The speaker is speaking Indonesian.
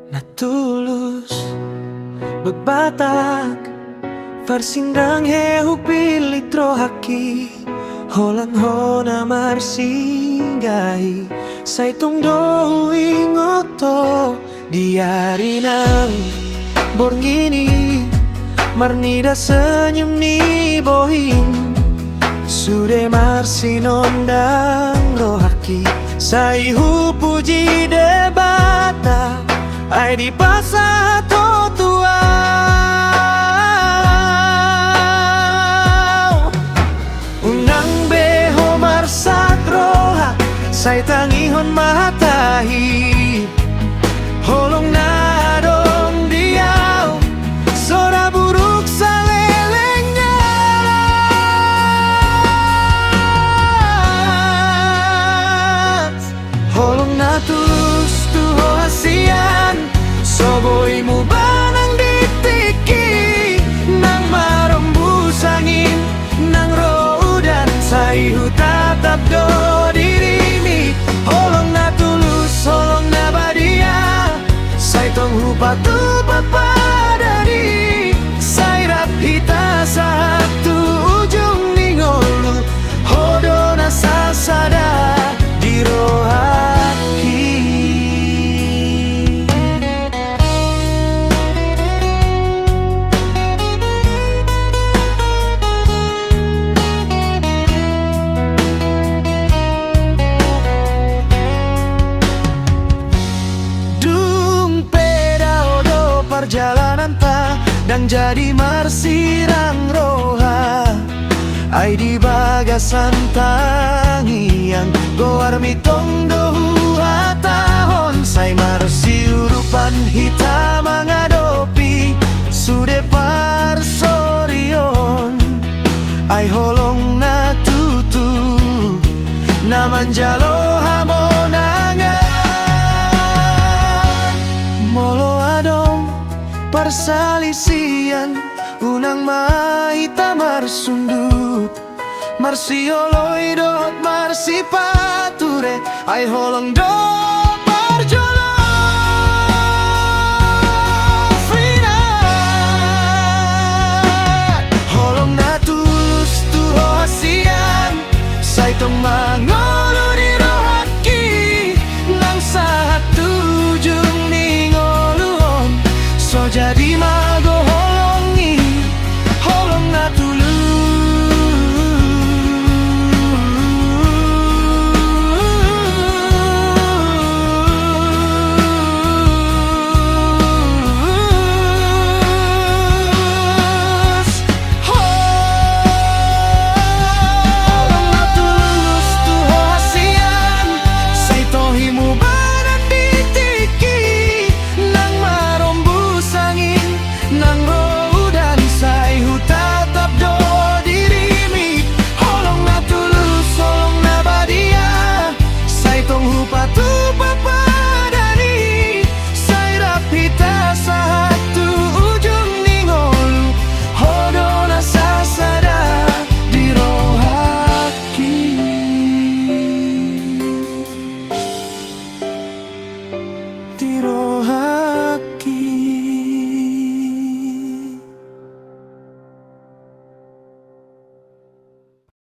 Natulus Bagbatak Farsindang hehuk pilitro haki Holang hona marsinggahi Saitong do ingoto Diari ng borngini Marnida senyum ni bohing Sude marsinondang rohaki Sai puji debata Ai di pasa totua Unang beho marsat roha Sai tangihon mahatahi Holong na dong diaw Sora buruk sa lelengnya Holong na tulus tuho hasian Soboy mo ba nang ditiki Nang marembus angin Nang rodan Say hutatap do dirimi Holong na tulus, holong na badia Say tong hupatu papadari Say rap hita sa hatu ujung ningolu Hodo na sasada di rohaki Perjalanan ta dan jadi marsirang roha Ai di bagasan tangiang goar mitong dohu hatahon Sai marsi urupan hitam mengadopi Sude parsorion Ai holong na tutu Naman jalo hamonangan Molo adong persalisian Unang mahita marsundut Marsioloidot marsipature Ai holong do